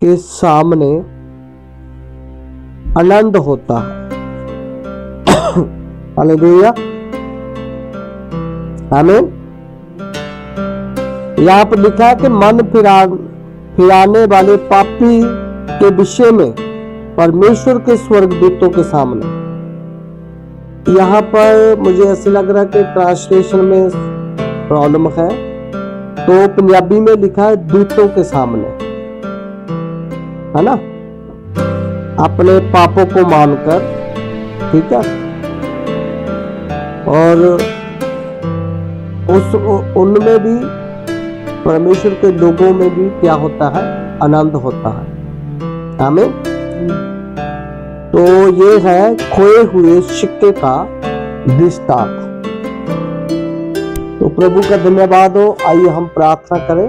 के सामने आनंद होता है। हालेलुया, आमीन। यहाँ पर लिखा है कि मन फिराने वाले पापी के विषय में परमेश्वर के स्वर्गदूतों के सामने। यहाँ पर मुझे ऐसे लग रहा है कि ट्रांसलेशन में प्रॉब्लम है, तो पंजाबी में लिखा है दूतों के सामने, है ना, अपने पापों को मानकर, ठीक है। और उनमें भी, परमेश्वर के लोगों में भी क्या होता है, आनंद होता है, आमीन। तो ये है खोए हुए सिक्के का दृष्टांत। तो प्रभु का धन्यवाद हो। आइए हम प्रार्थना करें।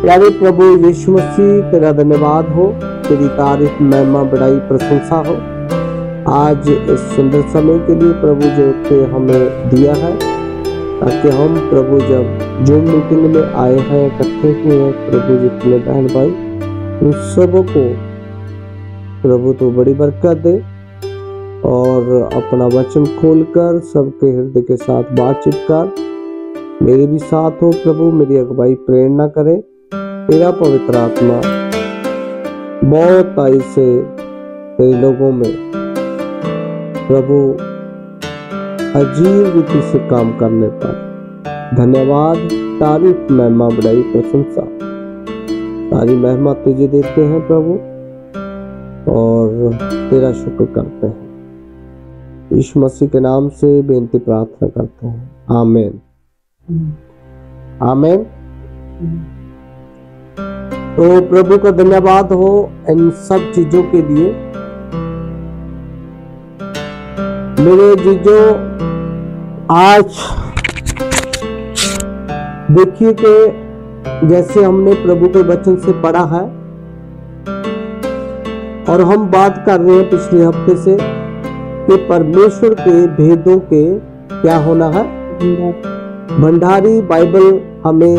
प्यारे प्रभु यीशु मसीह, तेरा धन्यवाद हो, तेरी तारीफ, महिमा, बड़ाई, प्रशंसा हो आज इस सुंदर समय के लिए प्रभु जो के हमें दिया है, ताकि हम प्रभु जब जूम मीटिंग में आए हैं, इकट्ठे हुए हैं, प्रभु जितने बहन भाई उन सबको प्रभु तो बड़ी बरकत दे और अपना वचन खोलकर सबके हृदय के साथ बातचीत कर। मेरे भी साथ हो प्रभु, मेरी अगुवाई प्रेरणा करे। तेरा पवित्र आत्मा बहुत आई से तेरे लोगों में प्रभु अजीब रीति से काम करने पर धन्यवाद, तारीफ, महिमा, बड़ाई, प्रशंसा, सारी महिमा तुझे देते हैं प्रभु और तेरा शुक्र करते हैं। यीशु मसीह के नाम से बेनती प्रार्थना करते हैं, आमीन, आमीन। तो प्रभु का धन्यवाद हो इन सब चीजों के लिए। मेरे जीजो, आज देखिए कि जैसे हमने प्रभु के वचन से पढ़ा है और हम बात कर रहे हैं पिछले हफ्ते से कि परमेश्वर के भेदों के क्या होना है, भंडारी। बाइबल हमें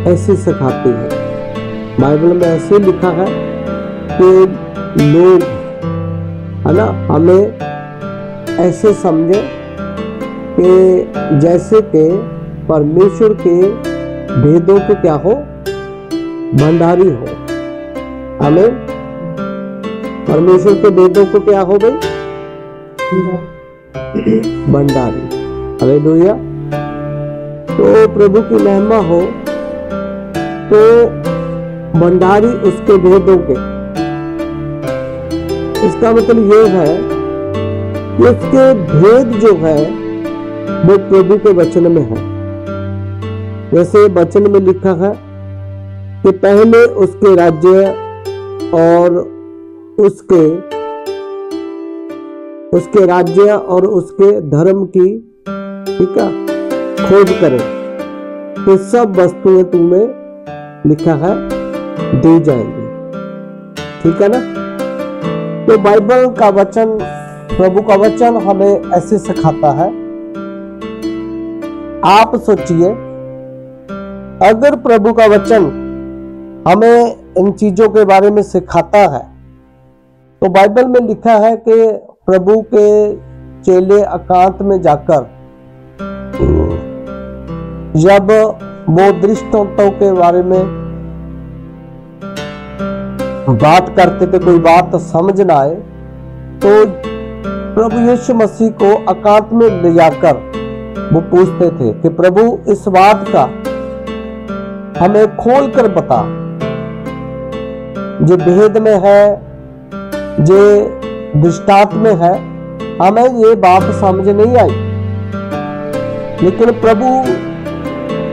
ऐसे सिखाती है, बाइबल में ऐसे लिखा है कि लोग, है ना, हमें ऐसे समझे कि जैसे कि परमेश्वर के भेदों के क्या हो, भंडारी हो, आमीन। परमेश्वर के भेदों को क्या हो गई, भंडारी, हालेलुया। तो प्रभु की महिमा हो। तो भंडारी उसके भेदों के, इसका मतलब ये है कि उसके भेद जो है वो प्रभु के वचन में है। जैसे वचन में लिखा है कि पहले उसके राज्य और उसके राज्य और उसके धर्म की, ठीक है, खोज करें तो सब वस्तुएं तुम्हें लिखा है दी जाएंगी, ठीक है ना। तो बाइबल का वचन, प्रभु का वचन हमें ऐसे सिखाता है। आप सोचिए, अगर प्रभु का वचन हमें इन चीजों के बारे में सिखाता है, तो बाइबल में लिखा है कि प्रभु के चेले एकांत में जाकर जब वो दृष्टांतों के बारे में बात करते थे, कोई बात समझ ना आए, तो प्रभु यीशु मसीह को एकांत में ले जाकर वो पूछते थे कि प्रभु इस बात का हमें खोल कर बता, जो भेद में है, जो दृष्टांत में है, हमें ये बात समझ नहीं आई। लेकिन प्रभु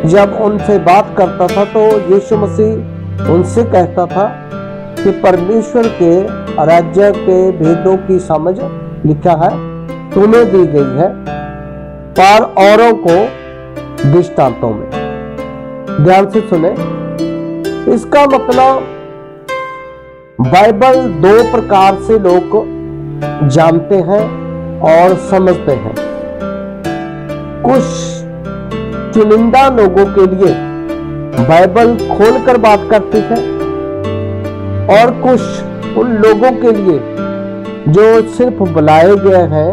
जब उनसे बात करता था तो यीशु मसीह उनसे कहता था कि परमेश्वर के राज्य के भेदों की समझ लिखा है तुम्हें दी गई है, पर औरों को दृष्टांतों में। ध्यान से सुने, इसका मतलब बाइबल दो प्रकार से लोग जानते हैं और समझते हैं। कुछ चुनिंदा लोगों के लिए बाइबल खोलकर बात करती है और कुछ उन लोगों के लिए जो सिर्फ बुलाए गए हैं,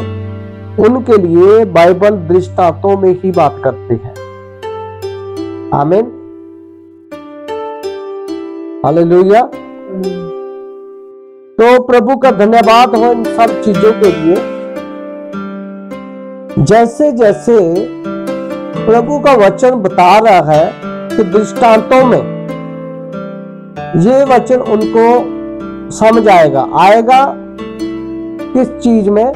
उनके लिए बाइबल दृष्टांतों में ही बात करती है। आमीन, हालेलुया। तो प्रभु का धन्यवाद हो इन सब चीजों के लिए। जैसे जैसे प्रभु का वचन बता रहा है कि दृष्टांतों में ये वचन उनको समझ आएगा किस चीज में,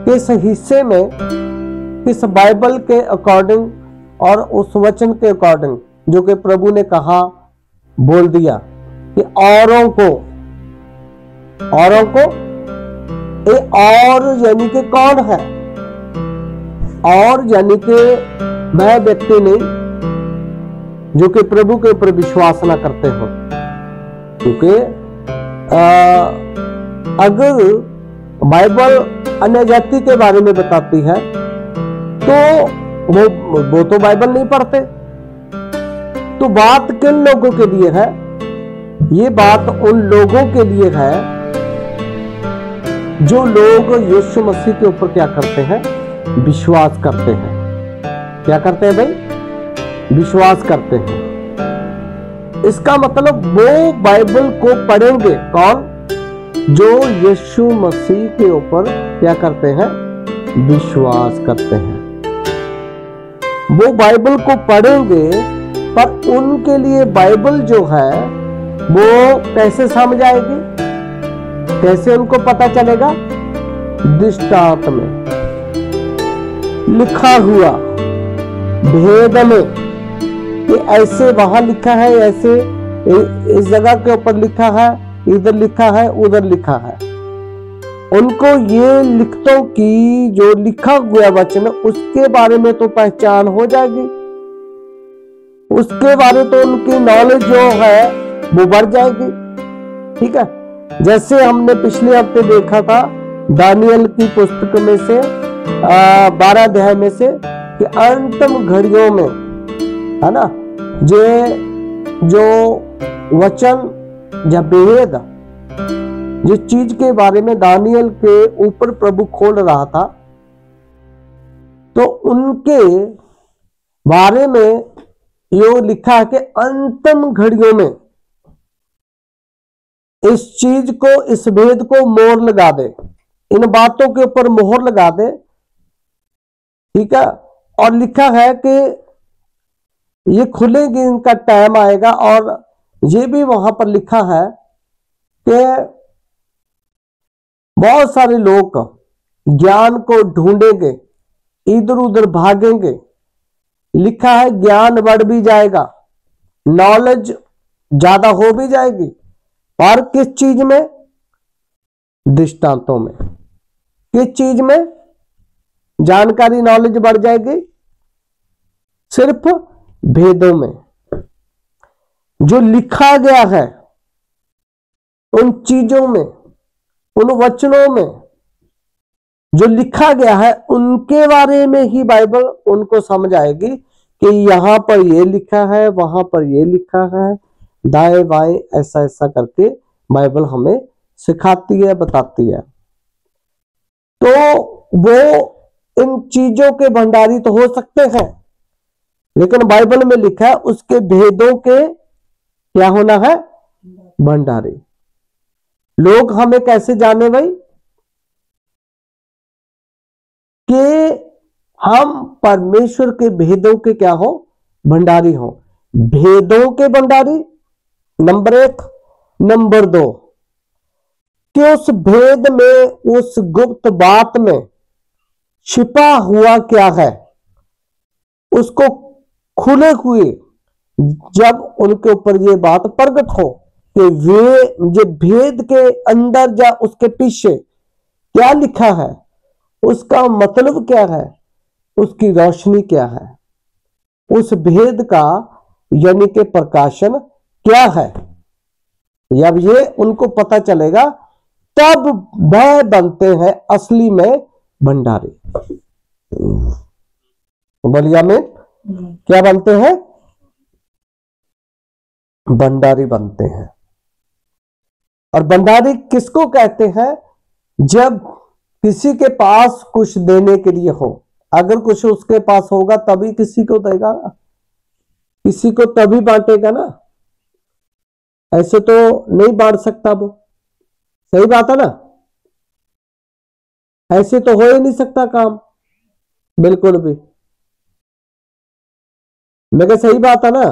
किस हिस्से में, किस बाइबल के अकॉर्डिंग और उस वचन के अकॉर्डिंग जो कि प्रभु ने कहा, बोल दिया कि औरों को ये और यानी कि कौन है? और यानी कि वह व्यक्ति नहीं जो कि प्रभु के ऊपर विश्वास ना करते हो। क्योंकि अगर बाइबल अन्य जाति के बारे में बताती है तो वो तो बाइबल नहीं पढ़ते। तो बात किन लोगों के लिए है? ये बात उन लोगों के लिए है जो लोग यीशु मसीह के ऊपर क्या करते हैं? विश्वास करते हैं। क्या करते हैं भाई? विश्वास करते हैं। इसका मतलब वो बाइबल को पढ़ेंगे कौन? जो यीशु मसीह के ऊपर क्या करते हैं? विश्वास करते हैं। वो बाइबल को पढ़ेंगे, पर उनके लिए बाइबल जो है वो कैसे समझ आएगी? कैसे उनको पता चलेगा? दृष्टांत में लिखा हुआ, भेद में, कि ऐसे वहां लिखा है, ऐसे इस जगह के ऊपर लिखा है, इधर लिखा है, उधर लिखा है। उनको ये लिखतों की जो लिखा हुआ वचन उसके बारे में तो पहचान हो जाएगी, उसके बारे तो उनकी नॉलेज जो है वो बढ़ जाएगी। ठीक है, जैसे हमने पिछले हफ्ते देखा था दानियल की पुस्तक में से 12 अध्याय में से कि अंतिम घड़ियों में, है ना, जो वचन या भेद, जिस चीज के बारे में दानियल के ऊपर प्रभु खोल रहा था, तो उनके बारे में यो लिखा है कि अंतिम घड़ियों में इस चीज को, इस भेद को मोहर लगा दे, इन बातों के ऊपर मोहर लगा दे। ठीक है, और लिखा है कि ये खुलेगी, इनका टाइम आएगा। और ये भी वहां पर लिखा है कि बहुत सारे लोग ज्ञान को ढूंढेंगे, इधर उधर भागेंगे। लिखा है ज्ञान बढ़ भी जाएगा, नॉलेज ज्यादा हो भी जाएगी, और किस चीज में? दृष्टांतों में। किस चीज में जानकारी, नॉलेज बढ़ जाएगी? सिर्फ भेदों में। जो लिखा गया है उन चीजों में, उन वचनों में जो लिखा गया है उनके बारे में ही बाइबल उनको समझ आएगी कि यहां पर ये लिखा है, वहां पर ये लिखा है, दाएं बाएं ऐसा ऐसा करके बाइबल हमें सिखाती है, बताती है। तो वो इन चीजों के भंडारी तो हो सकते हैं, लेकिन बाइबल में लिखा है उसके भेदों के क्या होना है? भंडारी। लोग हमें कैसे जाने भाई कि हम परमेश्वर के भेदों के क्या हो? भंडारी हो। भेदों के भंडारी नंबर 1। नंबर 2 कि उस भेद में, उस गुप्त बात में छिपा हुआ क्या है, उसको खुले हुए जब उनके ऊपर ये बात प्रकट हो कि वे जो भेद के अंदर या उसके पीछे क्या लिखा है, उसका मतलब क्या है, उसकी रोशनी क्या है, उस भेद का यानी कि प्रकाशन क्या है, जब ये उनको पता चलेगा तब वह बनते हैं असली में भंडारी। बोलिए में क्या बनते हैं? भंडारी बनते हैं। और भंडारी किसको कहते हैं? जब किसी के पास कुछ देने के लिए हो, अगर कुछ उसके पास होगा तभी किसी को देगा ना, किसी को तभी बांटेगा ना, ऐसे तो नहीं बांट सकता वो। सही बात है ना, ऐसे तो हो ही नहीं सकता काम, बिल्कुल भी। मैं क्या सही बात है ना?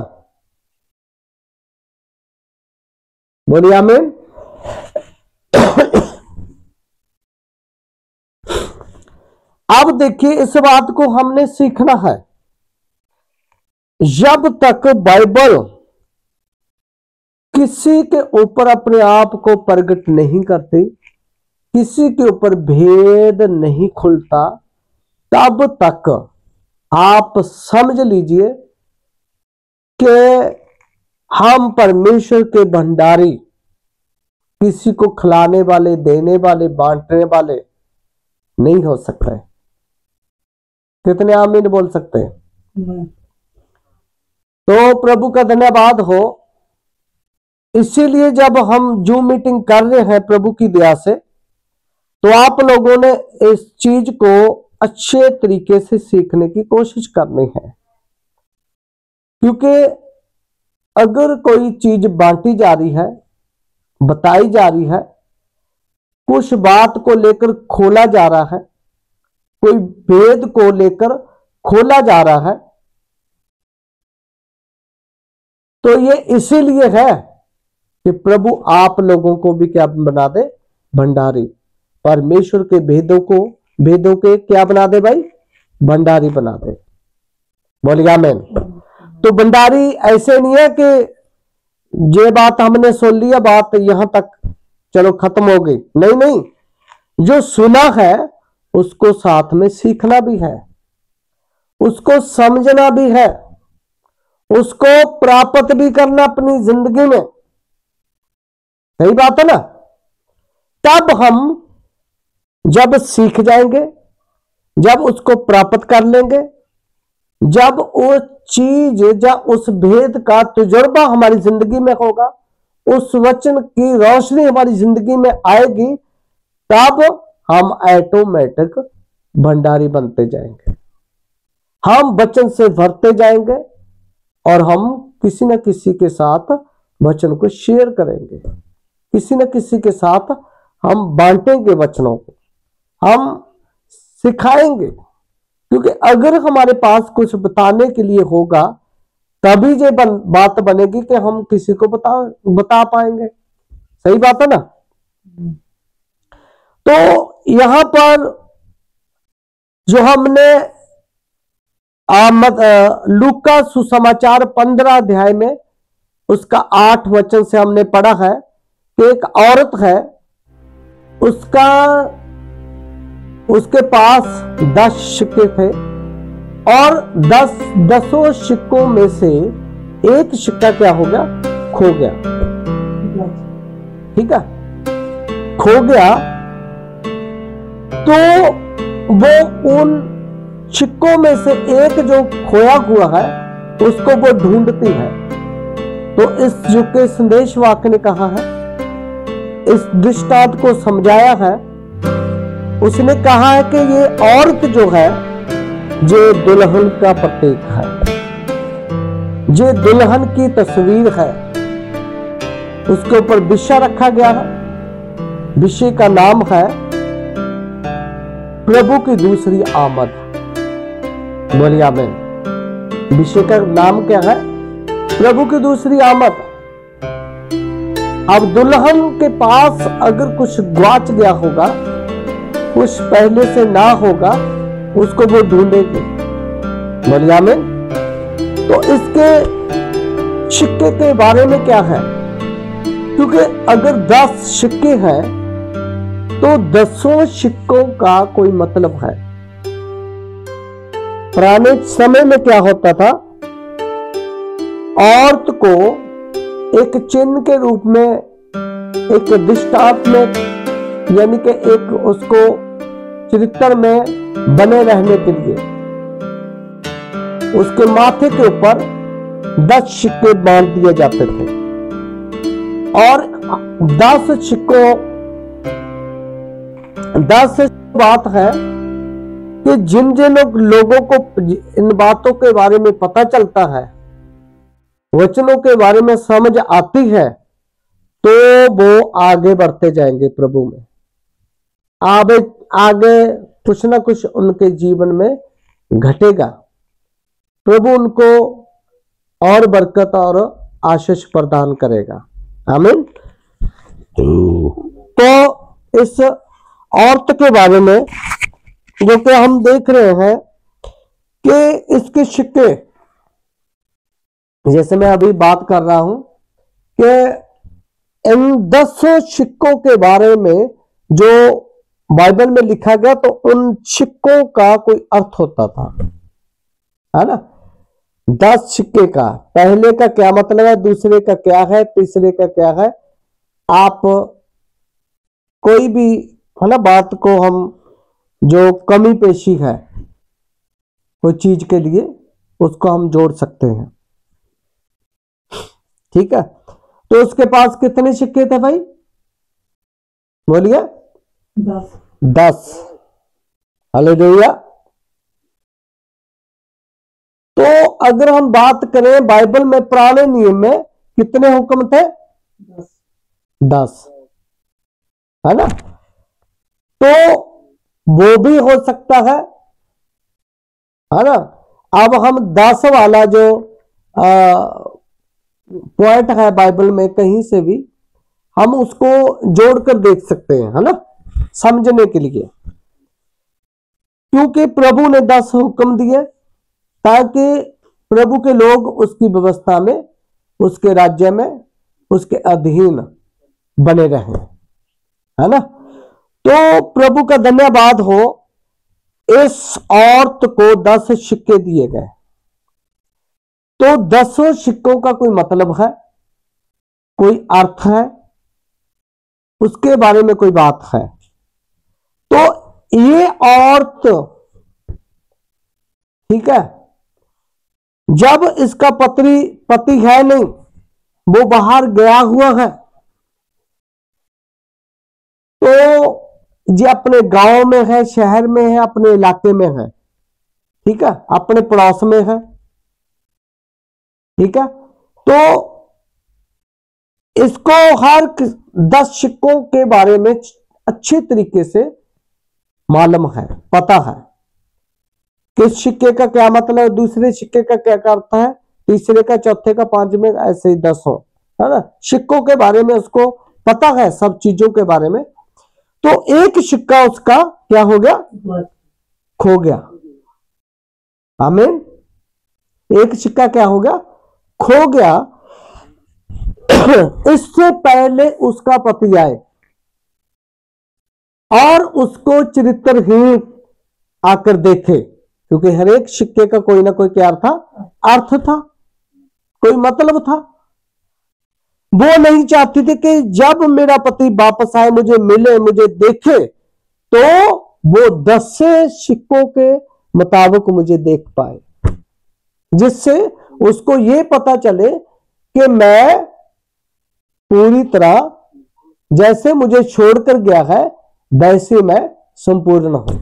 बोलिए आमीन। अब देखिए, इस बात को हमने सीखना है। जब तक बाइबल किसी के ऊपर अपने आप को प्रकट नहीं करती, किसी के ऊपर भेद नहीं खुलता, तब तक आप समझ लीजिए कि हम परमेश्वर के भंडारी, किसी को खिलाने वाले, देने वाले, बांटने वाले नहीं हो सकते। कितने आमीन बोल सकते हैं? तो प्रभु का धन्यवाद हो। इसीलिए जब हम जूम मीटिंग कर रहे हैं प्रभु की दया से, तो आप लोगों ने इस चीज को अच्छे तरीके से सीखने की कोशिश करनी है, क्योंकि अगर कोई चीज बांटी जा रही है, बताई जा रही है, कुछ बात को लेकर खोला जा रहा है, कोई भेद को लेकर खोला जा रहा है, तो ये इसीलिए है कि प्रभु आप लोगों को भी क्या बना दे? भंडारी। परमेश्वर के भेदों के क्या बना दे भाई? भंडारी बना दे। बोलिए आमीन। तो भंडारी ऐसे नहीं है कि ये बात हमने सुन लिया, बात यहां तक चलो खत्म हो गई। नहीं नहीं, जो सुना है उसको साथ में सीखना भी है, उसको समझना भी है, उसको प्राप्त भी करना अपनी जिंदगी में। सही बात है ना? तब हम जब सीख जाएंगे, जब उसको प्राप्त कर लेंगे, जब वो चीज या उस भेद का तजुर्बा हमारी जिंदगी में होगा, उस वचन की रोशनी हमारी जिंदगी में आएगी, तब हम ऑटोमेटिक भंडारी बनते जाएंगे। हम वचन से भरते जाएंगे और हम किसी न किसी के साथ वचन को शेयर करेंगे, किसी न किसी के साथ हम बांटेंगे वचनों को, हम सिखाएंगे। क्योंकि अगर हमारे पास कुछ बताने के लिए होगा, तभी ये बात बनेगी कि हम किसी को बता पाएंगे। सही बात है ना? तो यहां पर जो हमने लूका सुसमाचार 15 अध्याय में उसका 8 वचन से हमने पढ़ा है कि एक औरत है, उसके पास 10 सिक्के थे और 10 सिक्कों में से एक सिक्का क्या हो गया? खो गया। ठीक है, खो गया। तो वो उन सिक्कों में से एक जो खोया हुआ है उसको वो ढूंढती है। तो इस युग के संदेश वाक्य ने कहा है, इस दृष्टांत को समझाया है। उसने कहा है कि ये औरत जो है ये दुल्हन का प्रतीक है, ये दुल्हन की तस्वीर है। उसके ऊपर विषय रखा गया है, विषय का नाम है प्रभु की दूसरी आमद। बोलिए आमीन। विषय का नाम क्या है? प्रभु की दूसरी आमद। अब दुल्हन के पास अगर कुछ ग्वाच गया होगा, कुछ पहले से ना होगा, उसको वो ढूंढेगी। बोलिए आमीन। तो इसके सिक्के के बारे में क्या है? क्योंकि अगर 10 सिक्के हैं तो 10 सिक्कों का कोई मतलब है। पुराने समय में क्या होता था? औरत को एक चिन्ह के रूप में, एक दृष्टांत में, यानी कि एक उसको चरित्र में बने रहने के लिए उसके माथे के ऊपर 10 सिक्के बांध दिए जाते थे। और 10 सिक्कों 10 बात है कि जिन जिन लोगों को इन बातों के बारे में पता चलता है, वचनों के बारे में समझ आती है, तो वो आगे बढ़ते जाएंगे प्रभु में। आगे कुछ ना कुछ उनके जीवन में घटेगा। प्रभु उनको और बरकत और आशीष प्रदान करेगा। आमीन। तो इस औरत के बारे में जो कि हम देख रहे हैं कि इसके सिक्के, जैसे मैं अभी बात कर रहा हूं कि इन 10 सिक्कों के बारे में जो बाइबल में लिखा गया, तो उन सिक्कों का कोई अर्थ होता था, है ना। 10 सिक्के का पहले का क्या मतलब है, दूसरे का क्या है, तीसरे का क्या है। आप कोई भी, है ना, बात को हम जो कमी पेशी है कोई चीज के लिए, उसको हम जोड़ सकते हैं। ठीक है। तो उसके पास कितने सिक्के थे भाई, बोलिए? 10। हालेलुया। तो अगर हम बात करें बाइबल में, पुराने नियम में कितने हुक्म थे? 10, है ना। तो वो भी हो सकता है ना। अब हम 10 वाला जो पॉइंट है बाइबल में, कहीं से भी हम उसको जोड़कर देख सकते हैं, है ना, समझने के लिए। क्योंकि प्रभु ने 10 हुक्म दिए ताकि प्रभु के लोग उसकी व्यवस्था में, उसके राज्य में, उसके अधीन बने रहें, है ना। तो प्रभु का धन्यवाद हो, इस औरत को 10 सिक्के दिए गए। तो 10 सिक्कों का कोई मतलब है, कोई अर्थ है, उसके बारे में कोई बात है। तो ये औरत, ठीक है, जब इसका पति है नहीं, वो बाहर गया हुआ है, तो ये अपने गांव में है, शहर में है, अपने इलाके में है, ठीक है, अपने पड़ोस में है, ठीक है। तो इसको हर 10 सिक्कों के बारे में अच्छे तरीके से मालूम है, पता है, किस सिक्के का क्या मतलब, दूसरे सिक्के का क्या अर्थ है, तीसरे का, चौथे का, पांचवें, ऐसे ही 10 हो, है ना। सिक्कों के बारे में उसको पता है, सब चीजों के बारे में। तो एक सिक्का उसका क्या हो गया? खो गया। आमीन। एक सिक्का क्या हो गया? खो गया। इससे पहले उसका पति आए और उसको चरित्रहीन आकर देखे, क्योंकि हर एक सिक्के का कोई ना कोई क्या था, अर्थ था, कोई मतलब था। वो नहीं चाहती थी कि जब मेरा पति वापस आए, मुझे मिले, मुझे देखे, तो वो 10 सिक्कों के मुताबिक मुझे देख पाए, जिससे उसको ये पता चले कि मैं पूरी तरह जैसे मुझे छोड़कर गया है, वैसे मैं संपूर्ण हूं,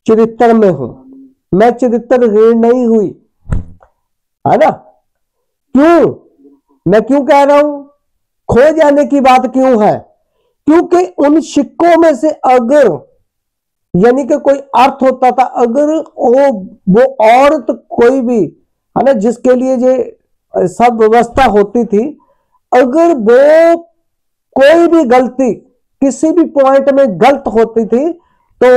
चरित्र में हूं, मैं चरित्रहीन नहीं हुई, है ना। क्यों, मैं क्यों कह रहा हूं खो जाने की बात क्यों है? क्योंकि उन सिक्कों में से अगर, यानी कि कोई अर्थ होता था, अगर वो औरत कोई भी, है ना, जिसके लिए ये सब व्यवस्था होती थी, अगर वो कोई भी गलती किसी भी पॉइंट में गलत होती थी, तो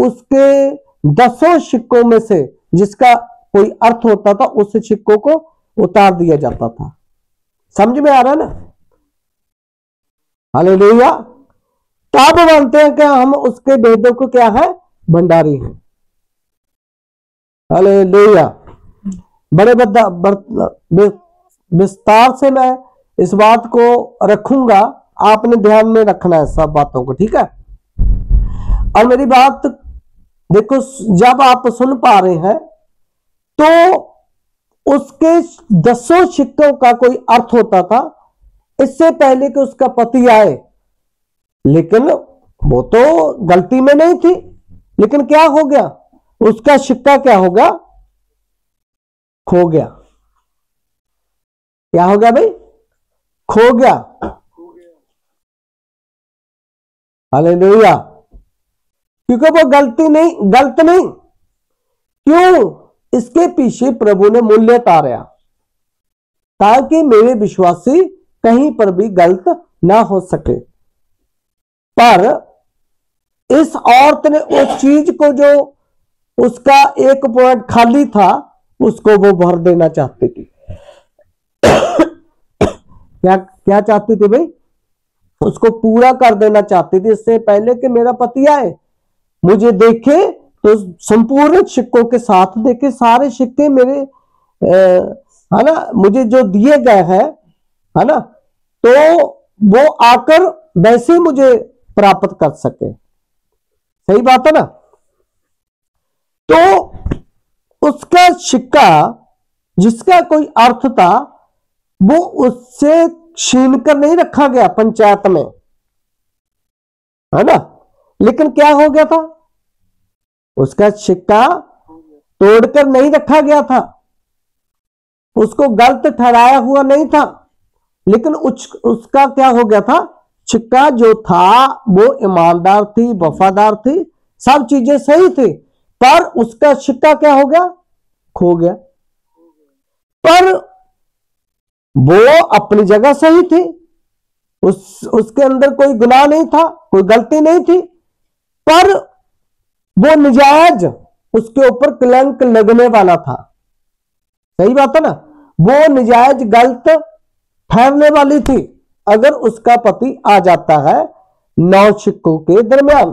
उसके 10 सिक्कों में से जिसका कोई अर्थ होता था, उस सिक्कों को उतार दिया जाता था। समझ में आ रहा है ना? हालेलुया। तब मानते हैं कि हम उसके भेदों को क्या है, भंडारी हैं। हालेलुया। बड़े विस्तार से मैं इस बात को रखूंगा, आपने ध्यान में रखना है सब बातों को, ठीक है। और मेरी बात देखो, जब आप सुन पा रहे हैं, तो उसके 10 सिक्कों का कोई अर्थ होता था। इससे पहले कि उसका पति आए। लेकिन वो तो गलती में नहीं थी, लेकिन क्या हो गया, उसका सिक्का क्या हो गया, खो गया। क्या हो गया भाई, खो गया। हालेलुया। क्योंकि वो गलत नहीं। क्यों, इसके पीछे प्रभु ने मूल्य तारा, ताकि मेरे विश्वासी कहीं पर भी गलत ना हो सके। पर इस औरत ने उस चीज को, जो उसका एक पॉइंट खाली था, उसको वो भर देना चाहती थी। क्या चाहती थी भाई, उसको पूरा कर देना चाहती थी। इससे पहले कि मेरा पति आए, मुझे देखे तो संपूर्ण सिक्कों के साथ देखे, सारे सिक्के मेरे है ना, मुझे जो दिए गए हैं, है ना, तो वो आकर वैसे मुझे प्राप्त कर सके। सही बात है ना। तो उसका सिक्का, जिसका कोई अर्थ था, वो उससे छीन कर नहीं रखा गया पंचायत में, है ना। लेकिन क्या हो गया था, उसका सिक्का तोड़कर नहीं रखा गया था, उसको गलत ठहराया हुआ नहीं था। लेकिन उसका क्या हो गया था, सिक्का जो था वो ईमानदार थी, वफादार थी, सब चीजें सही थी, पर उसका सिक्का क्या हो गया, खो गया। पर वो अपनी जगह सही थी, उसके अंदर कोई गुनाह नहीं था, कोई गलती नहीं थी, पर वो निजायज उसके ऊपर कलंक लगने वाला था। सही बात है ना, वो निजायज गलत ठहरने वाली थी अगर उसका पति आ जाता है 9 सिक्कों के दरमियान।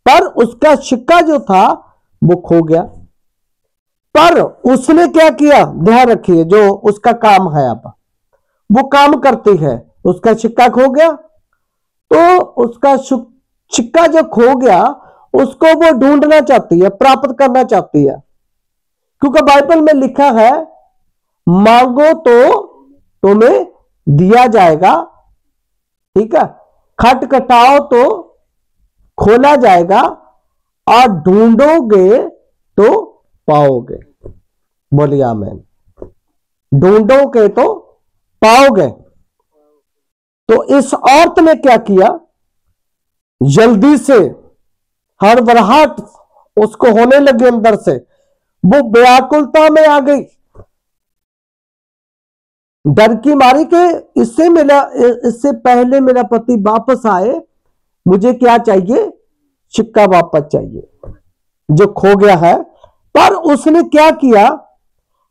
पर उसका सिक्का जो था वो खो गया। पर उसने क्या किया, ध्यान रखिए, जो उसका काम है, अब वो काम करती है, उसका सिक्का खो गया, तो उसका सिक्का जो खो गया उसको वो ढूंढना चाहती है, प्राप्त करना चाहती है। क्योंकि बाइबल में लिखा है, मांगो तो तुम्हें दिया जाएगा, ठीक है, खटखटाओ तो खोला जाएगा, और ढूंढोगे तो पाओगे। बोलिए आमीन। ढूंढोगे तो पाओगे। तो इस औरत ने क्या किया, जल्दी से हड़बड़ाहट उसको होने लगी अंदर से, वो व्याकुलता में आ गई, डर की मारी के इससे पहले मेरा पति वापस आए, मुझे क्या चाहिए, सिक्का वापस चाहिए जो खो गया है। पर उसने क्या किया,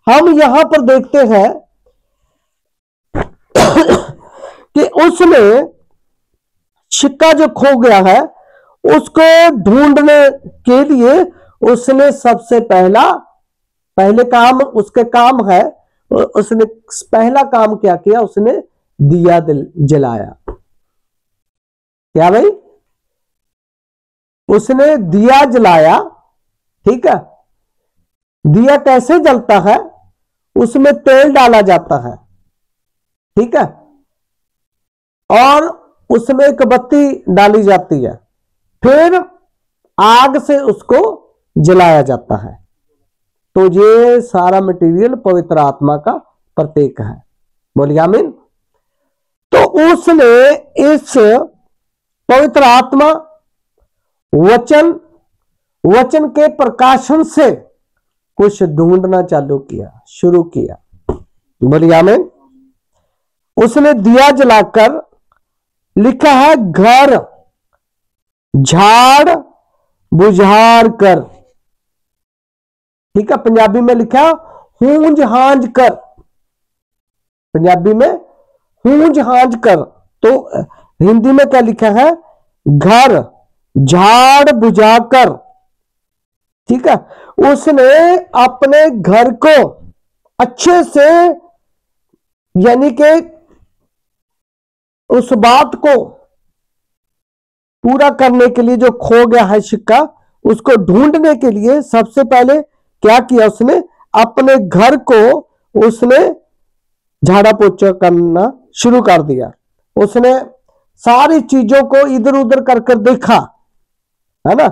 हम यहां पर देखते हैं कि उसने सिक्का जो खो गया है उसको ढूंढने के लिए उसने सबसे पहले काम, उसके काम है, उसने पहला काम क्या किया, उसने दिया जलाया। क्या भाई, उसने दिया जलाया, ठीक है। दिया कैसे जलता है, उसमें तेल डाला जाता है, ठीक है, और उसमें एक बत्ती डाली जाती है, फिर आग से उसको जलाया जाता है। तो ये सारा मटेरियल पवित्र आत्मा का प्रतीक है। बोलिए आमीन। तो उसने इस पवित्र आत्मा वचन के प्रकाशन से कुछ ढूंढना शुरू किया। बोलिए आमीन। उसने दिया जलाकर, लिखा है, घर झाड़ बुझार कर, ठीक है, पंजाबी में लिखा हूंज हांज कर, पंजाबी में हूंज हांज कर। तो हिंदी में क्या लिखा है, घर झाड़ बुझाकर, ठीक है। उसने अपने घर को अच्छे से, यानी कि उस बात को पूरा करने के लिए जो खो गया है सिक्का, उसको ढूंढने के लिए सबसे पहले क्या किया, उसने अपने घर को उसने झाड़ा पोछा करना शुरू कर दिया। उसने सारी चीजों को इधर उधर कर कर देखा, है ना,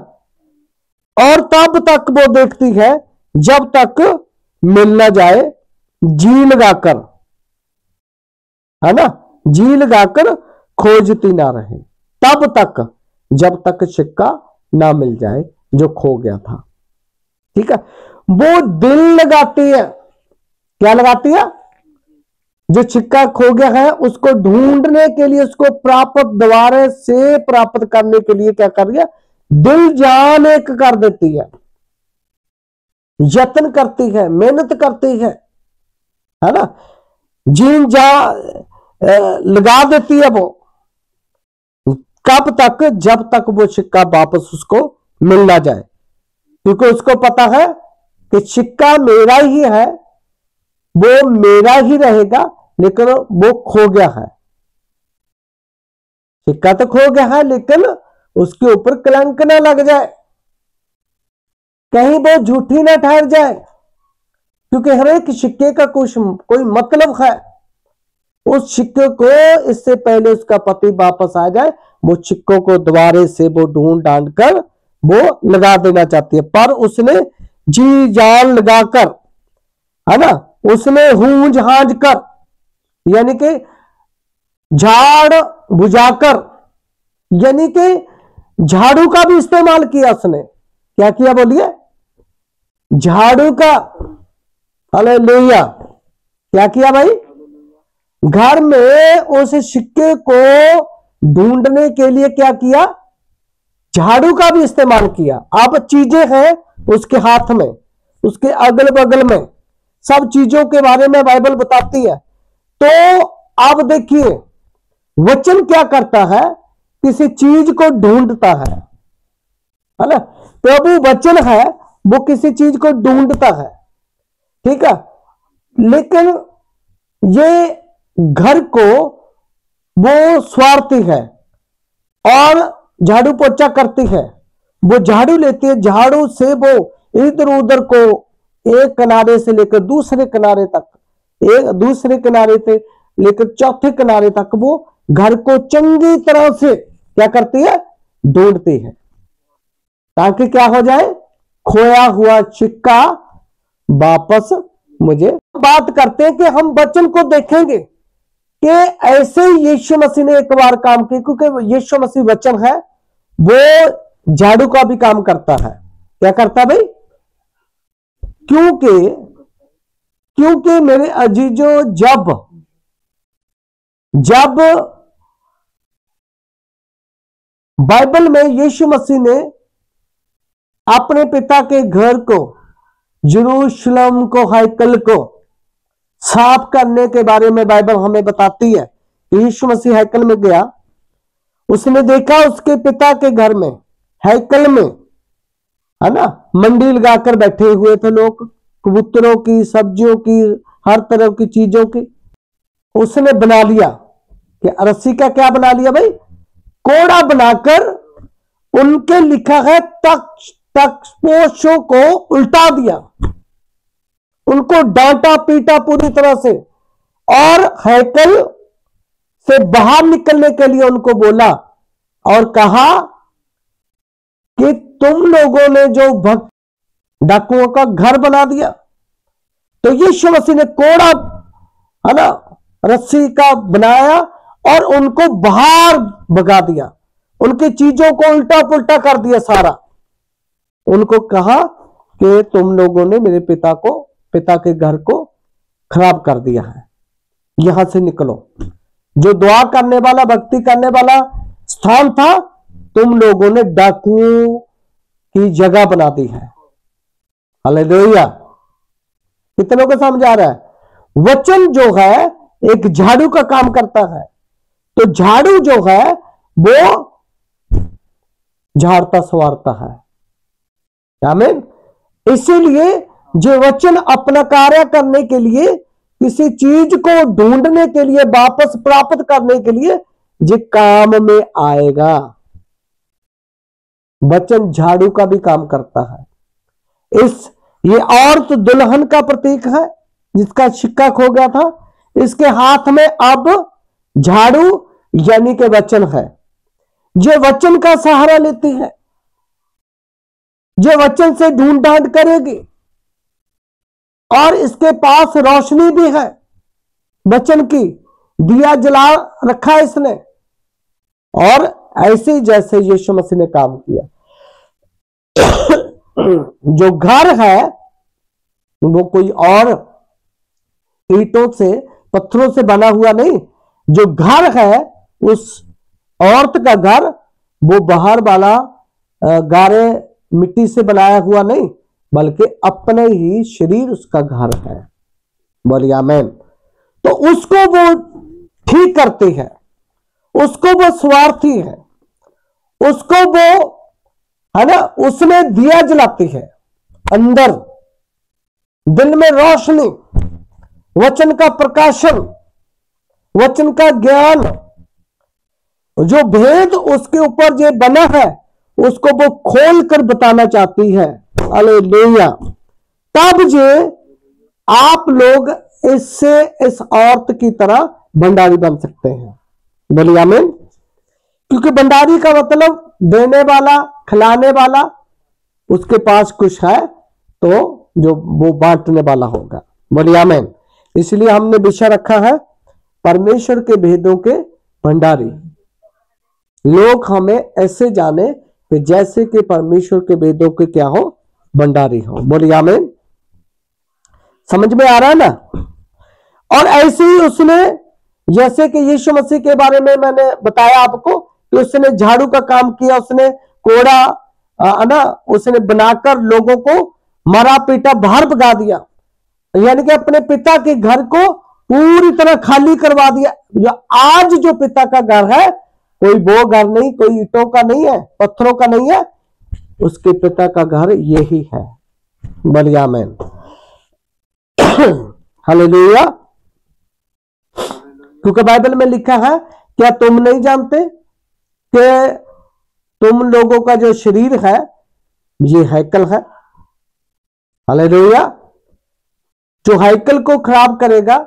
और तब तक वो देखती है जब तक मिल ना जाए, जी लगाकर, है ना, जी लगाकर खोजती ना रहे, तब तक जब तक सिक्का ना मिल जाए जो खो गया था। ठीक है, वो दिल लगाती है। क्या लगाती है? जो सिक्का खो गया है उसको ढूंढने के लिए, उसको प्राप्त दोबारा से प्राप्त करने के लिए क्या कर रही है? दिल जान एक कर देती है, यत्न करती है, मेहनत करती है ना, जीन जा लगा देती है वो। कब तक? जब तक वो सिक्का वापस उसको मिल ना जाए, क्योंकि उसको पता है कि सिक्का मेरा ही है, वो मेरा ही रहेगा, लेकिन वो खो गया है। सिक्का तो खो गया है, लेकिन उसके ऊपर कलंक ना लग जाए, कहीं वो झूठी ना ठहर जाए, क्योंकि हर एक सिक्के का कुछ कोई मतलब है। उस सिक्के को इससे पहले उसका पति वापस आ जाए, वो सिक्कों को दोबारे से वो ढूंढ ढांड कर वो लगा देना चाहती है। पर उसने जी जान लगाकर, है ना, उसने हूंज हांज कर, यानी कि झाड़ बुझाकर, यानी कि झाड़ू का भी इस्तेमाल किया उसने। क्या किया बोलिए? झाड़ू का। हालेलुया। क्या किया भाई? घर में उस सिक्के को ढूंढने के लिए क्या किया? झाड़ू का भी इस्तेमाल किया। अब चीजें हैं उसके हाथ में, उसके अगल बगल में, सब चीजों के बारे में बाइबल बताती है। तो अब देखिए वचन क्या करता है? किसी चीज को ढूंढता है ना। प्रभु वचन है, वो किसी चीज को ढूंढता है, ठीक है, लेकिन ये घर को वो स्वार्थी है और झाड़ू पोछा करती है। वो झाड़ू लेती है, झाड़ू से वो इधर उधर को एक किनारे से लेकर दूसरे किनारे तक, एक दूसरे किनारे से लेकर चौथे किनारे तक वो घर को चंगी तरह से क्या करती है? ढूंढती है, ताकि क्या हो जाए? खोया हुआ सिक्का वापस मुझे। बात करते हैं कि हम वचन को देखेंगे कि ऐसे यीशु मसीह ने एक बार काम किया, क्योंकि यीशु मसीह वचन है, वो झाड़ू का भी काम करता है। क्या करता है भाई? क्योंकि मेरे अजीजों, जब बाइबल में यीशु मसीह ने अपने पिता के घर को, यरूशलेम को, हैकल को साफ करने के बारे में बाइबल हमें बताती है। यीशु मसीह हैकल में गया, उसने देखा उसके पिता के घर में, हैकल में, है ना, मंडी लगाकर बैठे हुए थे लोग, कबूतरों की, सब्जियों की, हर तरह की चीजों की। उसने बना लिया कि रस्सी का क्या बना लिया भाई? कोड़ा बनाकर उनके लिखा है तख्तपोशों को उल्टा दिया, उनको डांटा पीटा पूरी तरह से, और हैकल से बाहर निकलने के लिए उनको बोला और कहा कि तुम लोगों ने जो भक्त डाकुओं का घर बना दिया। तो यीशु मसीह ने कोड़ा, है ना, रस्सी का बनाया और उनको बाहर भगा दिया, उनकी चीजों को उल्टा पुल्टा कर दिया सारा। उनको कहा कि तुम लोगों ने मेरे पिता के घर को खराब कर दिया है, यहां से निकलो। जो दुआ करने वाला, भक्ति करने वाला स्थान था, तुम लोगों ने डाकुओं की जगह बना दी है। हालेलुया। कितनों को समझ आ रहा है? वचन जो है एक झाड़ू का काम करता है, तो झाड़ू जो है वो झाड़ता संवारता है। आमीन। इसीलिए जो वचन अपना कार्य करने के लिए, किसी चीज को ढूंढने के लिए, वापस प्राप्त करने के लिए जो काम में आएगा। वचन झाड़ू का भी काम करता है। ये औरत दुल्हन का प्रतीक है, जिसका सिक्का खो गया था। इसके हाथ में अब झाड़ू यानी कि वचन है, जो वचन का सहारा लेती है, जो वचन से ढूंढ ढांड करेगी, और इसके पास रोशनी भी है वचन की, दिया जला रखा है इसने। और ऐसे जैसे यीशु मसीह ने काम किया, जो घर है वो कोई और ईंटों से पत्थरों से बना हुआ नहीं, जो घर है उस औरत का घर वो बाहर वाला गारे मिट्टी से बनाया हुआ नहीं, बल्कि अपने ही शरीर उसका घर है। बोलिए आमीन। तो उसको वो ठीक करती है, उसको वो स्वार्थी है, उसको वो है ना, उसमें दिया जलाती है, अंदर दिल में रोशनी, वचन का प्रकाशन, वचन का ज्ञान, जो भेद उसके ऊपर जो बना है उसको वो खोल कर बताना चाहती है। हालेलुया। तब जो आप लोग इससे इस औरत की तरह भंडारी बन सकते हैं। बोलिए आमीन। क्योंकि भंडारी का मतलब देने वाला, खिलाने वाला, उसके पास कुछ है तो जो वो बांटने वाला होगा। बोलिए आमीन। इसलिए हमने विषय रखा है परमेश्वर के भेदों के भंडारी। लोग हमें ऐसे जाने कि जैसे कि परमेश्वर के भेदों के क्या हो, भंडारी हो। बोलिए आमीन। समझ में आ रहा है ना। और ऐसे ही उसने, जैसे कि यीशु मसीह के बारे में मैंने बताया आपको कि उसने झाड़ू का काम किया, उसने कोड़ा ना उसने बनाकर लोगों को मारा पीटा बाहर भगा दिया, यानी कि अपने पिता के घर को पूरी तरह खाली करवा दिया। जो आज जो पिता का घर है, कोई वो घर नहीं, कोई ईंटों का नहीं है, पत्थरों का नहीं है, उसके पिता का घर यही है। बोलिए आमीन। हालेलुया। क्योंकि बाइबल में लिखा है, क्या तुम नहीं जानते कि तुम लोगों का जो शरीर है ये हैकल है। हालेलुया। जो हैकल को खराब करेगा,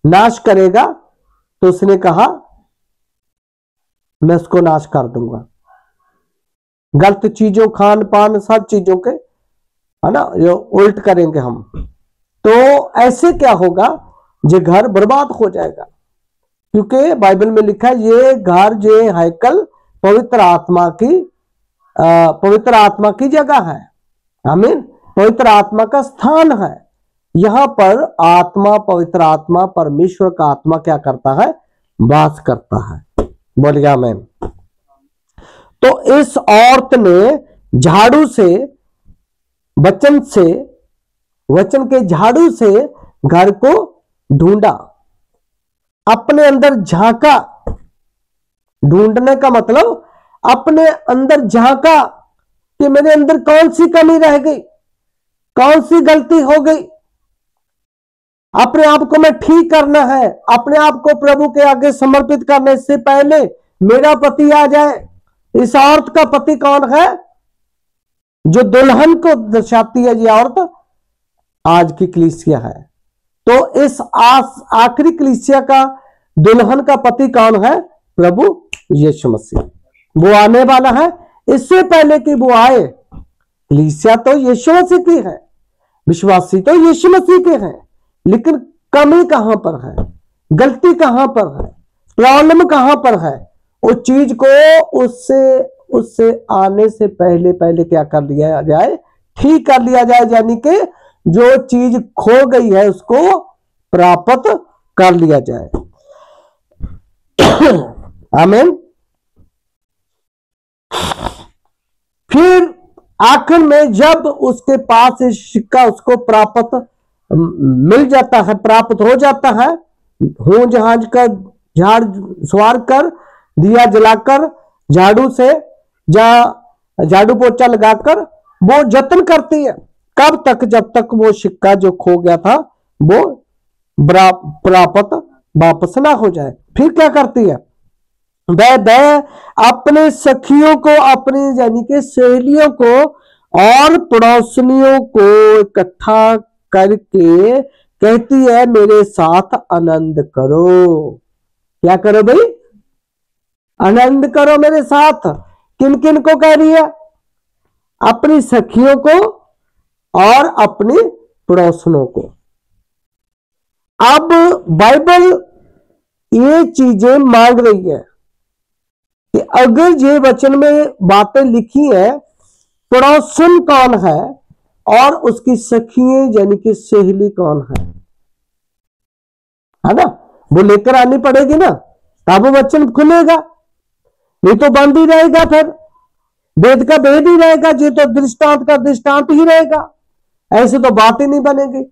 नाश करेगा, तो उसने कहा मैं उसको नाश कर दूंगा। गलत चीजों, खान पान, सब चीजों के है ना, जो उल्ट करेंगे हम, तो ऐसे क्या होगा, ये घर बर्बाद हो जाएगा। क्योंकि बाइबल में लिखा है ये घर, ये हैकल पवित्र आत्मा की जगह है। आमीन। पवित्र आत्मा का स्थान है। यहां पर आत्मा, पवित्र आत्मा, परमेश्वर का आत्मा क्या करता है, वास करता है। बोलिए आमीन। तो इस औरत ने झाड़ू से, वचन के झाड़ू से घर को ढूंढा, अपने अंदर झांका। ढूंढने का मतलब अपने अंदर झांका कि मेरे अंदर कौन सी कमी रह गई, कौन सी गलती हो गई, अपने आप को मैं ठीक करना है। अपने आप को प्रभु के आगे समर्पित करने से पहले मेरा पति आ जाए। इस औरत का पति कौन है, जो दुल्हन को दर्शाती है ये औरत, आज की कलीसिया है। तो इस आखिरी कलीसिया का दुल्हन का पति कौन है, प्रभु यीशु मसीह। वो आने वाला है। इससे पहले कि वो आए, कलीसिया तो यीशु मसीह की है, विश्वासी तो यीशु मसीह के हैं, लेकिन कमी कहां पर है, गलती कहां पर है, प्रॉब्लम कहां पर है, उस चीज को उससे आने से पहले क्या कर लिया जाए, ठीक कर लिया जाए। यानी कि जो चीज खो गई है उसको प्राप्त कर लिया जाए। आमीन। फिर आखिर में जब उसके पास सिक्का उसको प्राप्त मिल जाता है, प्राप्त हो जाता है, हूं जहाज का झाड़ सवार कर, दिया जलाकर, झाड़ू से झाड़ू पोछा लगाकर वो जतन करती है। कब तक, जब तक वो सिक्का जो खो गया था वो प्राप्त वापस ना हो जाए। फिर क्या करती है, वह अपने सखियों को, अपनी यानी कि सहेलियों को और पड़ोसनियों को इकट्ठा करके कहती है मेरे साथ आनंद करो। क्या करो भाई? आनंद करो मेरे साथ। किन किन को कह रही है? अपनी सखियों को और अपने पड़ोसनों को। अब बाइबल ये चीजें मांग रही है कि अगर ये वचन में बातें लिखी है, पड़ोसन कौन है और उसकी सखियां यानी कि सहेली कौन है ना, वो लेकर आनी पड़ेगी ना, तब वो वचन खुलेगा, नहीं तो बंद ही रहेगा, फिर वेद का वेद ही रहेगा, ये तो दृष्टांत का दृष्टांत ही रहेगा, ऐसे तो बात ही नहीं बनेगी।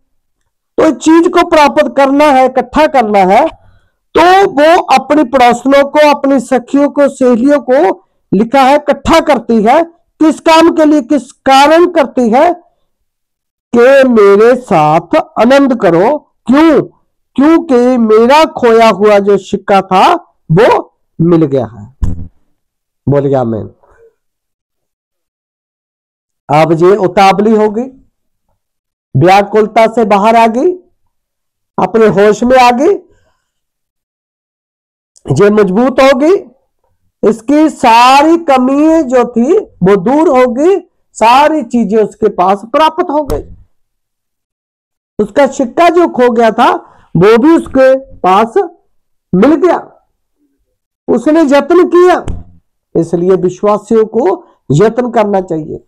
तो इस चीज को प्राप्त करना है, इकट्ठा करना है, तो वो अपनी पड़ोसनों को, अपनी सखियों को, सहेलियों को लिखा है इकट्ठा करती है। किस काम के लिए, किस कारण करती है? कि मेरे साथ आनंद करो। क्यों? क्योंकि मेरा खोया हुआ जो सिक्का था वो मिल गया है। बोल गया मैं। अब ये उतावली होगी, व्याकुलता से बाहर आ गई, अपने होश में आ गई, ये मजबूत होगी, इसकी सारी कमी जो थी वो दूर होगी, सारी चीजें उसके पास प्राप्त हो गई। उसका सिक्का जो खो गया था वो भी उसके पास मिल गया, उसने यत्न किया। इसलिए विश्वासियों को यत्न करना चाहिए,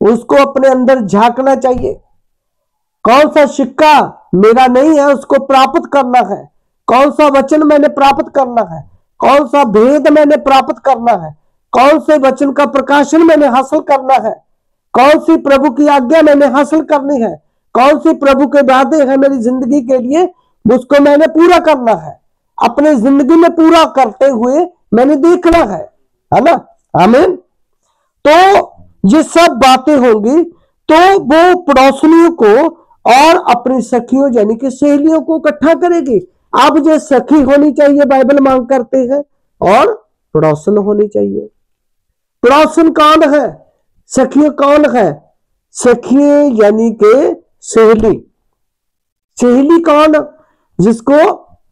उसको अपने अंदर झांकना चाहिए। कौन सा सिक्का मेरा नहीं है उसको प्राप्त करना है, कौन सा वचन मैंने प्राप्त करना है, कौन सा भेद मैंने प्राप्त करना है, कौन से वचन का प्रकाशन मैंने हासिल करना है, कौन सी प्रभु की आज्ञा मैंने हासिल करनी है, कौन सी प्रभु के वादे हैं मेरी जिंदगी के लिए, उसको मैंने पूरा करना है, अपने जिंदगी में पूरा करते हुए मैंने देखना है ना। आमीन। तो ये सब बातें होंगी, तो वो पड़ोसनियों को और अपनी सखियों यानी कि सहेलियों को इकट्ठा करेगी। अब जो सखी होनी चाहिए बाइबल मांग करते हैं, और पड़ोसन होनी चाहिए। पड़ोसन कौन है? सखी कौन है? सखी यानी कि सहेली। सहेली कौन? जिसको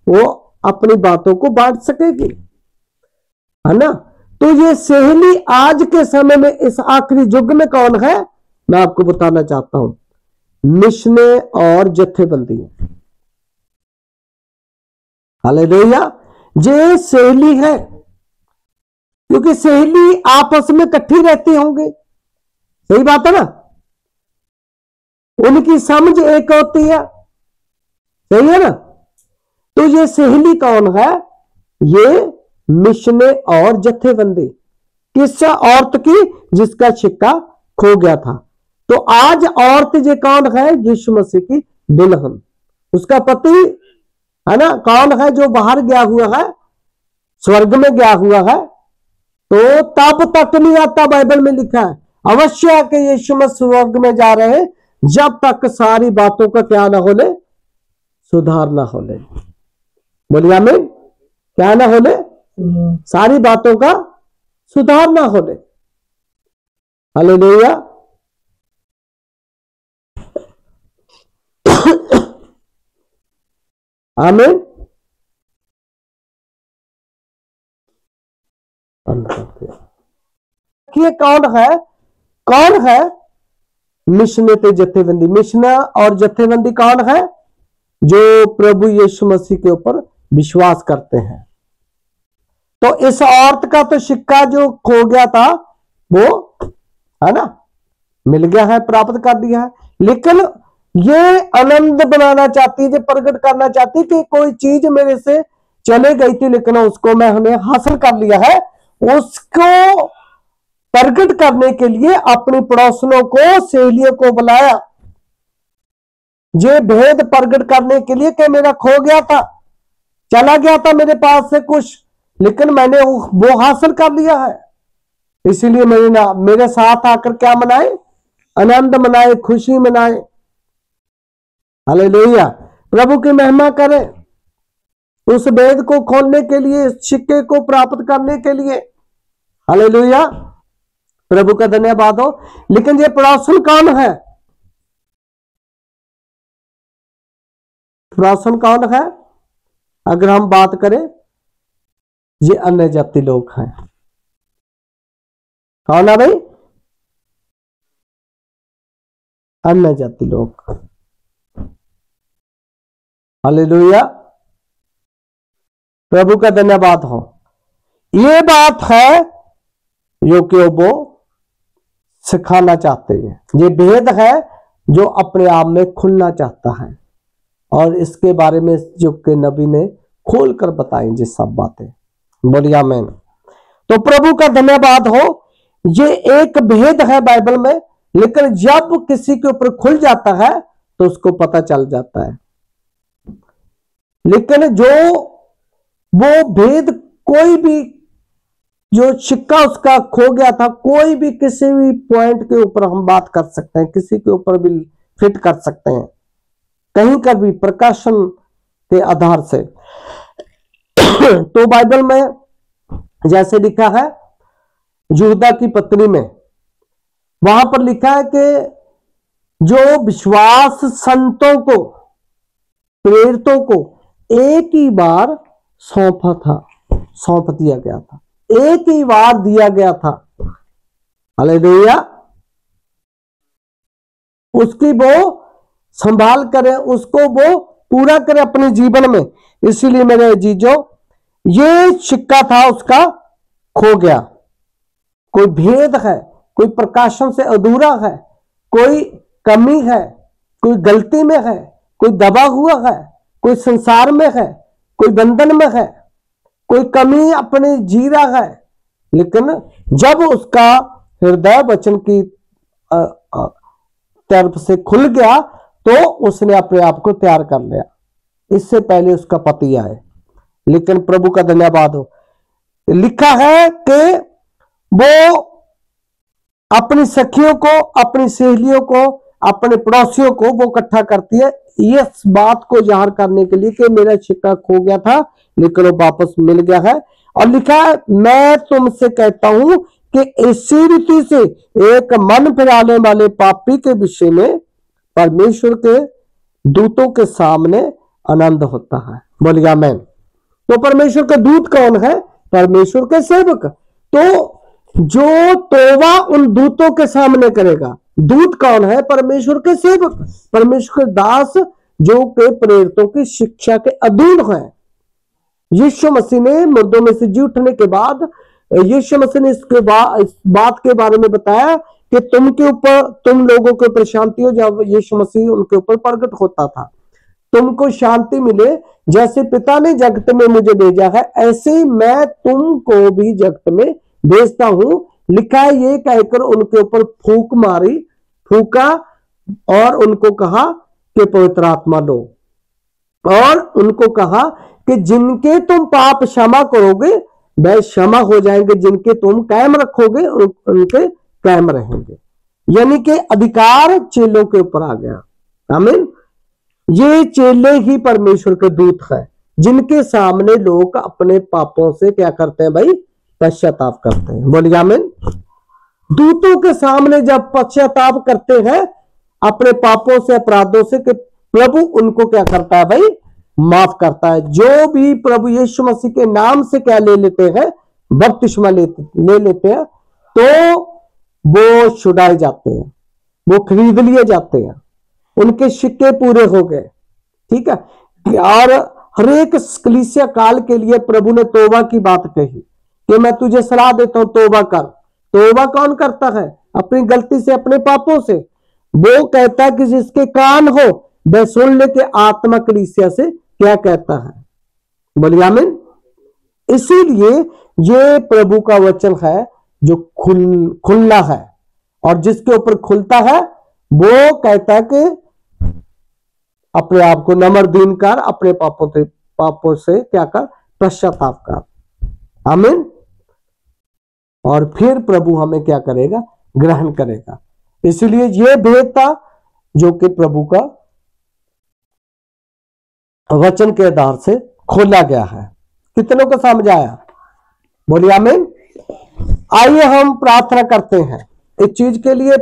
वो अपनी बातों को बांट सकेगी, है ना। तो ये सहेली आज के समय में इस आखिरी युग में कौन है, मैं आपको बताना चाहता हूं। मिशने और जत्थेबंदी। हालेलुया। ये सहेली है, क्योंकि सहेली आपस में इकट्ठी रहती होंगे, सही बात है ना, उनकी समझ एक होती है, सही है ना। तो ये सहेली कौन है? ये मिशने और जत्थेबंदी। किस औरत की? जिसका सिक्का खो गया था। तो आज औरत ये कौन है? यीशु मसीह की दुल्हन, उसका पति, है ना। कौन है? जो बाहर गया हुआ है, स्वर्ग में गया हुआ है, तो तब तक नहीं आता, बाइबल में लिखा है अवश्य कि यीशु मसीह स्वर्ग में जा रहे हैं जब तक सारी बातों का क्या ना हो ले, सुधार ना हो ले। बोलिए आमीन। क्या ना हो ले? सारी बातों का सुधार ना हो ले। हालेलुया। आमीन। कौन है? कौन है? मिशने ते जत्थेबंदी। मिशना और जत्थेबंदी कौन है? जो प्रभु यीशु मसीह के ऊपर विश्वास करते हैं। तो इस औरत का तो सिक्का जो खो गया था वो, है ना, मिल गया है, प्राप्त कर दिया है। लेकिन ये आनंद बनाना चाहती है, प्रकट करना चाहती कि कोई चीज मेरे से चले गई थी लेकिन उसको मैंने हासिल कर लिया है। उसको प्रकट करने के लिए अपनी पड़ोसनों को, सहेलियों को बुलाया, ये भेद प्रकट करने के लिए कि मेरा खो गया था, चला गया था मेरे पास से कुछ, लेकिन मैंने वो हासिल कर लिया है। इसीलिए मेरे साथ आकर क्या मनाए? आनंद मनाए, खुशी मनाए। हालेलुया। प्रभु की महिमा करें उस भेद को खोलने के लिए, सिक्के को प्राप्त करने के लिए। हालेलुया। प्रभु का धन्यवाद हो। लेकिन ये पड़ोसन कौन है? पड़ोसन कौन है? अगर हम बात करें ये अन्य जाति लोग हैं। कौन है भाई? अन्य जाति लोग। हालेलुया, प्रभु का धन्यवाद हो। ये बात है जो कि वो सिखाना चाहते हैं। ये भेद है जो अपने आप में खुलना चाहता है, और इसके बारे में जो कि नबी ने खोल कर बताई ये सब बातें। बोलिए आमीन। तो प्रभु का धन्यवाद हो। ये एक भेद है बाइबल में, लेकिन जब किसी के ऊपर खुल जाता है तो उसको पता चल जाता है। लेकिन जो वो भेद, कोई भी जो सिक्का उसका खो गया था, कोई भी किसी भी पॉइंट के ऊपर हम बात कर सकते हैं, किसी के ऊपर भी फिट कर सकते हैं, कहीं का भी प्रकाशन के आधार से। तो बाइबल में जैसे लिखा है यहूदा की पत्री में, वहां पर लिखा है कि जो विश्वास संतों को, प्रेरितों को एक ही बार सौंप दिया गया था, एक ही बार दिया गया था। हालेलुया। उसकी वो संभाल करें, उसको वो पूरा करें अपने जीवन में। इसीलिए मेरे जीजो, ये सिक्का था उसका खो गया। कोई भेद है, कोई प्रकाशन से अधूरा है, कोई कमी है, कोई गलती में है, कोई दबा हुआ है, कोई संसार में है, कोई बंधन में है, कोई कमी अपने जी रहा है। लेकिन जब उसका हृदय वचन की तरफ से खुल गया तो उसने अपने आप को तैयार कर लिया, इससे पहले उसका पति आए। लेकिन प्रभु का धन्यवाद हो, लिखा है कि वो अपनी सखियों को, अपनी सहेलियों को, अपने पड़ोसियों को वो इकट्ठा करती है, इस बात को जाहिर करने के लिए कि मेरा सिक्का खो गया था लेकिन वो वापस मिल गया है। और लिखा है, मैं तुमसे कहता हूं कि इसी रीति से एक मन फिराने वाले पापी के विषय में परमेश्वर के दूतों के सामने आनंद होता है। बोलिए आमीन। तो परमेश्वर के दूत कौन है? परमेश्वर के सेवक। तो जो तौबा उन दूतों के सामने करेगा, दूत कौन है? परमेश्वर के सेवक, परमेश्वर के दास, जो के प्रेरितों की शिक्षा के अधीन है। यीशु मसीह ने मुर्दों में से जी उठने के बाद, यीशु मसीह ने इस बात के बारे में बताया कि तुम लोगों के ऊपर शांति हो। जब यीशु मसीह उनके ऊपर प्रकट होता था, तुमको शांति मिले, जैसे पिता ने जगत में मुझे भेजा है ऐसे मैं तुमको भी जगत में भेजता हूं। लिखा है, ये कहकर उनके ऊपर फूका और उनको कहा कि पवित्र आत्मा लो, और उनको कहा कि जिनके तुम पाप क्षमा करोगे वह क्षमा हो जाएंगे, जिनके तुम कायम रखोगे उनके कायम रहेंगे। यानी कि अधिकार चेलों के ऊपर आ गया। आमीन। ये चेले ही परमेश्वर के दूत हैं, जिनके सामने लोग अपने पापों से क्या करते हैं भाई? पश्चाताप करते हैं। बोलिए आमीन। दूतों के सामने जब पश्चाताप करते हैं अपने पापों से, अपराधों से, कि प्रभु उनको क्या करता है भाई? माफ करता है। जो भी प्रभु यीशु मसीह के नाम से क्या ले लेते हैं? बपतिस्मा ले लेते हैं, तो वो छुड़ाए जाते हैं, वो खरीद लिए जाते हैं, उनके सिक्के पूरे हो गए। ठीक है। और हर एक कलीसिया काल के लिए प्रभु ने तौबा की बात कही कि मैं तुझे सलाह देता हूं, तौबा कर। तौबा कौन करता है? अपनी गलती से, अपने पापों से। वो कहता है कि जिसके कान हो वह सुन ले कि आत्मा कलीसिया से क्या कहता है। बोलिए आमीन। इसीलिए ये प्रभु का वचन है जो खुलना है, और जिसके ऊपर खुलता है वो कहता है कि अपने आप को नम्र दीन कर, अपने पापों से क्या कर? पश्चाताप कर। आमीन। और फिर प्रभु हमें क्या करेगा? ग्रहण करेगा। इसलिए ये भेद था जो कि प्रभु का वचन के आधार से खोला गया है। कितनों को समझ आया? बोलिए आमीन। आइए हम प्रार्थना करते हैं इस चीज के लिए।